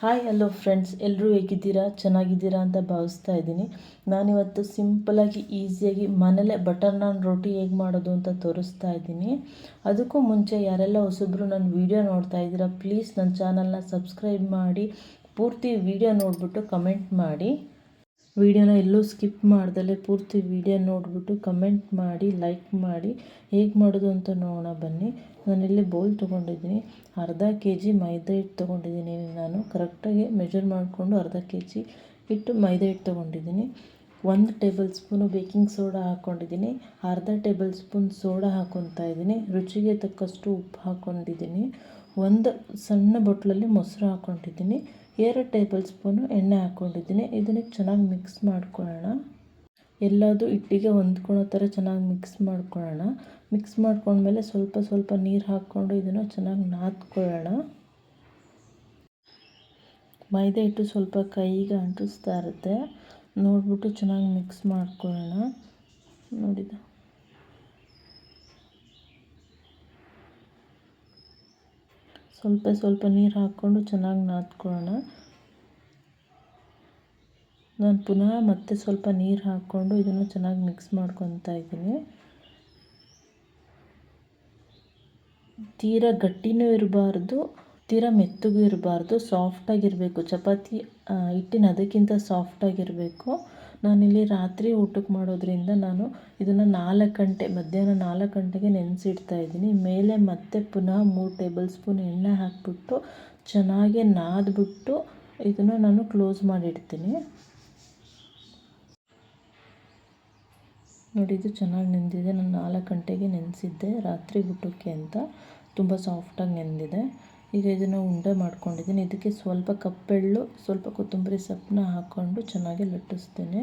Hi hello friends, ಎಲ್ಲರೂ ಹೇಗಿದ್ದೀರಾ? ಚೆನ್ನಾಗಿದ್ದೀರಾ ಅಂತ ಭಾವಿಸ್ತಾ ಇದ್ದೀನಿ. ನಾನಿವತ್ತು ಸಿಂಪಲಾಗಿ ಈಸಿಯಾಗಿ ಮನೇಲೆ ಬಟರ್ ನಾನ್ ರೋಟಿ ಹೇಗೆ ಮಾಡೋದು ಅಂತ ತೋರಿಸ್ತಾ ಇದ್ದೀನಿ. ಅದಕ್ಕೂ ಮುಂಚೆ ಯಾರೆಲ್ಲ ಹೊಸಬ್ರು ನನ್ನ ವೀಡಿಯೋ ನೋಡ್ತಾ ಇದ್ದೀರಾ, ಪ್ಲೀಸ್ ನನ್ನ ಚಾನಲ್ನ ಸಬ್ಸ್ಕ್ರೈಬ್ ಮಾಡಿ ಪೂರ್ತಿ ವೀಡಿಯೋ ನೋಡಿಬಿಟ್ಟು ಕಮೆಂಟ್ ಮಾಡಿ. ವಿಡಿಯೋನ ಎಲ್ಲೂ ಸ್ಕಿಪ್ ಮಾಡ್ದಲೇ ಪೂರ್ತಿ ವಿಡಿಯೋ ನೋಡಿಬಿಟ್ಟು ಕಮೆಂಟ್ ಮಾಡಿ, ಲೈಕ್ ಮಾಡಿ. ಹೇಗೆ ಮಾಡೋದು ಅಂತ ನೋಡೋಣ ಬನ್ನಿ. ನಾನಿಲ್ಲಿ ಬೌಲ್ ತೊಗೊಂಡಿದ್ದೀನಿ. ಅರ್ಧ ಕೆ ಜಿ ಮೈದಾ ಹಿಟ್ಟು ತೊಗೊಂಡಿದ್ದೀನಿ. ನಾನು ಕರೆಕ್ಟಾಗಿ ಮೆಜರ್ ಮಾಡಿಕೊಂಡು ಅರ್ಧ ಕೆ ಜಿ ಹಿಟ್ಟು ಮೈದಾ ಹಿಟ್ಟು ತೊಗೊಂಡಿದ್ದೀನಿ. 1 ಟೇಬಲ್ ಸ್ಪೂನು ಬೇಕಿಂಗ್ ಸೋಡಾ ಹಾಕ್ಕೊಂಡಿದ್ದೀನಿ. ಅರ್ಧ ಟೇಬಲ್ ಸ್ಪೂನ್ ಸೋಡಾ ಹಾಕ್ಕೊತಾ ಇದ್ದೀನಿ. ರುಚಿಗೆ ತಕ್ಕಷ್ಟು ಉಪ್ಪು ಹಾಕ್ಕೊಂಡಿದ್ದೀನಿ. 1 ಸಣ್ಣ ಬಟ್ಲಲ್ಲಿ ಮೊಸರು ಹಾಕ್ಕೊಂಡಿದ್ದೀನಿ. 2 ಟೇಬಲ್ ಸ್ಪೂನು ಎಣ್ಣೆ ಹಾಕ್ಕೊಂಡಿದ್ದೀನಿ. ಇದನ್ನು ಚೆನ್ನಾಗಿ ಮಿಕ್ಸ್ ಮಾಡ್ಕೊಳ್ಳೋಣ. ಎಲ್ಲದೂ ಹಿಟ್ಟಿಗೆ ಹೊಂದ್ಕೊಳ್ಳೋ ಥರ ಚೆನ್ನಾಗಿ ಮಿಕ್ಸ್ ಮಾಡ್ಕೊಳ್ಳೋಣ. ಮಿಕ್ಸ್ ಮಾಡ್ಕೊಂಡ್ಮೇಲೆ ಸ್ವಲ್ಪ ಸ್ವಲ್ಪ ನೀರು ಹಾಕ್ಕೊಂಡು ಇದನ್ನು ಚೆನ್ನಾಗಿ ನಾದ್ಕೊಳ್ಳೋಣ. ಮೈದಾ ಹಿಟ್ಟು ಸ್ವಲ್ಪ ಕೈಗೆ ಅಂಟಿಸ್ತಾ ಇರುತ್ತೆ, ನೋಡಿಬಿಟ್ಟು ಚೆನ್ನಾಗಿ ಮಿಕ್ಸ್ ಮಾಡ್ಕೊಳ್ಳೋಣ. ನೋಡಿದ ಸ್ವಲ್ಪ ಸ್ವಲ್ಪ ನೀರು ಹಾಕ್ಕೊಂಡು ಚೆನ್ನಾಗಿ ನಾದ್ಕೊಳ್ಳೋಣ. ನಾನು ಪುನಃ ಮತ್ತೆ ಸ್ವಲ್ಪ ನೀರು ಹಾಕ್ಕೊಂಡು ಇದನ್ನು ಚೆನ್ನಾಗಿ ಮಿಕ್ಸ್ ಮಾಡ್ಕೊತಾ ಇದ್ದೀನಿ. ತೀರಾ ಗಟ್ಟಿನೂ ಇರಬಾರ್ದು, ತೀರಾ ಮೆತ್ತಗೂ ಇರಬಾರ್ದು, ಸಾಫ್ಟಾಗಿರಬೇಕು. ಚಪಾತಿ ಹಿಟ್ಟಿನ ಅದಕ್ಕಿಂತ ಸಾಫ್ಟಾಗಿರಬೇಕು. ನಾನಿಲ್ಲಿ ರಾತ್ರಿ ಊಟಕ್ಕೆ ಮಾಡೋದ್ರಿಂದ ನಾನು ಇದನ್ನು 4 ಗಂಟೆ ಮಧ್ಯಾಹ್ನ 4 ಗಂಟೆಗೆ ನೆನೆಸಿಡ್ತಾ ಇದ್ದೀನಿ. ಮೇಲೆ ಮತ್ತೆ ಪುನಃ 3 ಟೇಬಲ್ ಸ್ಪೂನ್ ಎಣ್ಣೆ ಹಾಕಿಬಿಟ್ಟು ಚೆನ್ನಾಗಿ ನಾದ್ಬಿಟ್ಟು ಇದನ್ನು ನಾನು ಕ್ಲೋಸ್ ಮಾಡಿಡ್ತೀನಿ. ನೋಡಿ, ಇದು ಚೆನ್ನಾಗಿ ನೆಂದಿದೆ. ನಾನು 4 ಗಂಟೆಗೆ ನೆನೆಸಿದ್ದೆ ರಾತ್ರಿ ಊಟಕ್ಕೆ ಅಂತ. ತುಂಬ ಸಾಫ್ಟಾಗಿ ನೆಂದಿದೆ. ಈಗ ಇದನ್ನು ಉಂಡೆ ಮಾಡ್ಕೊಂಡಿದ್ದೀನಿ. ಇದಕ್ಕೆ ಸ್ವಲ್ಪ ಕಪ್ಪೆಳ್ಳು, ಸ್ವಲ್ಪ ಕೊತ್ತಂಬರಿ ಸೊಪ್ಪನ್ನ ಹಾಕ್ಕೊಂಡು ಚೆನ್ನಾಗಿ ಲಟ್ಟಿಸ್ತೇನೆ.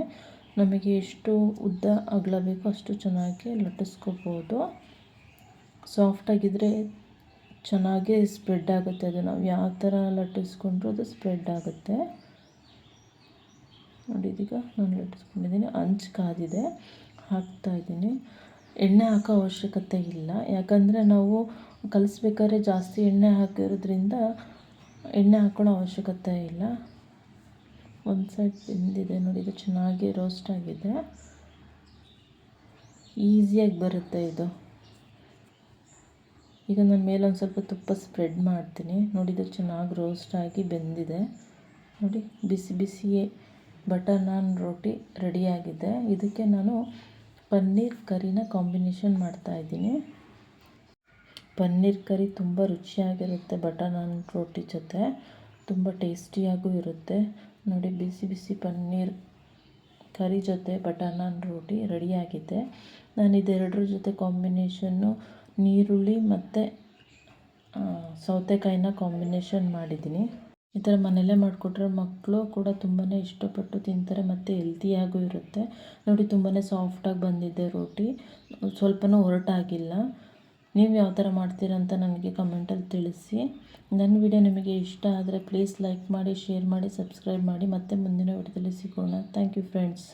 ನಮಗೆ ಎಷ್ಟು ಉದ್ದ ಅಗಲ ಬೇಕೋ ಅಷ್ಟು ಚೆನ್ನಾಗಿ ಲಟ್ಟಿಸ್ಕೋಬೋದು. ಸಾಫ್ಟಾಗಿದ್ದರೆ ಚೆನ್ನಾಗಿ ಸ್ಪ್ರೆಡ್ ಆಗುತ್ತೆ. ಅದು ನಾವು ಯಾವ ಥರ ಲಟ್ಟಿಸ್ಕೊಂಡ್ರೂ ಅದು ಸ್ಪ್ರೆಡ್ ಆಗುತ್ತೆ. ನೋಡಿ, ಇದೀಗ ನಾನು ಲಟ್ಟಿಸ್ಕೊಂಡಿದ್ದೀನಿ. ಹಂಚು ಕಾದಿದೆ, ಹಾಕ್ತಾಯಿದ್ದೀನಿ. ಎಣ್ಣೆ ಹಾಕೋ ಅವಶ್ಯಕತೆ ಇಲ್ಲ, ಯಾಕಂದರೆ ನಾವು ಕಲಿಸ್ಬೇಕಾದ್ರೆ ಜಾಸ್ತಿ ಎಣ್ಣೆ ಹಾಕಿರೋದ್ರಿಂದ ಎಣ್ಣೆ ಹಾಕೊಳ್ಳೋ ಅವಶ್ಯಕತೆ ಇಲ್ಲ. ಒಂದು ಸೈಡ್ ಬೆಂದಿದೆ ನೋಡಿ, ಇದು ಚೆನ್ನಾಗಿ ರೋಸ್ಟ್ ಆಗಿದೆ. ಈಸಿಯಾಗಿ ಬರುತ್ತೆ ಇದು. ಈಗ ನಾನು ಮೇಲೊಂದು ಸ್ವಲ್ಪ ತುಪ್ಪ ಸ್ಪ್ರೆಡ್ ಮಾಡ್ತೀನಿ. ನೋಡಿ, ಇದು ಚೆನ್ನಾಗಿ ರೋಸ್ಟ್ ಆಗಿ ಬೆಂದಿದೆ. ನೋಡಿ, ಬಿಸಿ ಬಿಸಿಯೇ ಬಟರ್ ನಾನ್ ರೋಟಿ ರೆಡಿಯಾಗಿದೆ. ಇದಕ್ಕೆ ನಾನು ಪನ್ನೀರ್ ಕರಿನ ಕಾಂಬಿನೇಷನ್ ಮಾಡ್ತಾಯಿದ್ದೀನಿ. ಪನ್ನೀರ್ ಕರಿ ತುಂಬ ರುಚಿಯಾಗಿರುತ್ತೆ. ಬಟರ್ ನಾನ್ ರೋಟಿ ಜೊತೆ ತುಂಬ ಟೇಸ್ಟಿಯಾಗೂ ಇರುತ್ತೆ. ನೋಡಿ, ಬಿಸಿ ಬಿಸಿ ಪನ್ನೀರ್ ಕರಿ ಜೊತೆ ಬಟರ್ ನಾನ್ ರೋಟಿ ರೆಡಿಯಾಗಿದೆ. ನಾನು ಇದೆರಡರ ಜೊತೆ ಕಾಂಬಿನೇಷನ್ನು ನೀರುಳ್ಳಿ ಮತ್ತು ಸೌತೆಕಾಯಿನ ಕಾಂಬಿನೇಷನ್ ಮಾಡಿದ್ದೀನಿ. ಈ ಥರ ಮನೆಯಲ್ಲೇ ಮಾಡಿಕೊಟ್ರೆ ಮಕ್ಕಳು ಕೂಡ ತುಂಬಾ ಇಷ್ಟಪಟ್ಟು ತಿಂತಾರೆ ಮತ್ತು ಹೆಲ್ತಿಯಾಗೂ ಇರುತ್ತೆ. ನೋಡಿ, ತುಂಬಾ ಸಾಫ್ಟಾಗಿ ಬಂದಿದೆ ರೋಟಿ, ಸ್ವಲ್ಪನೂ ಹೊರಟಾಗಿಲ್ಲ. ನೀವು ಯಾವ ಥರ ಮಾಡ್ತೀರಾ ಅಂತ ನನಗೆ ಕಮೆಂಟಲ್ಲಿ ತಿಳಿಸಿ. ನನ್ನ ವಿಡಿಯೋ ನಿಮಗೆ ಇಷ್ಟ ಆದರೆ ಪ್ಲೀಸ್ ಲೈಕ್ ಮಾಡಿ, ಶೇರ್ ಮಾಡಿ, ಸಬ್ಸ್ಕ್ರೈಬ್ ಮಾಡಿ. ಮತ್ತೆ ಮುಂದಿನ ವಿಡಿಯೋದಲ್ಲಿ ಸಿಗೋಣ. Thank you friends.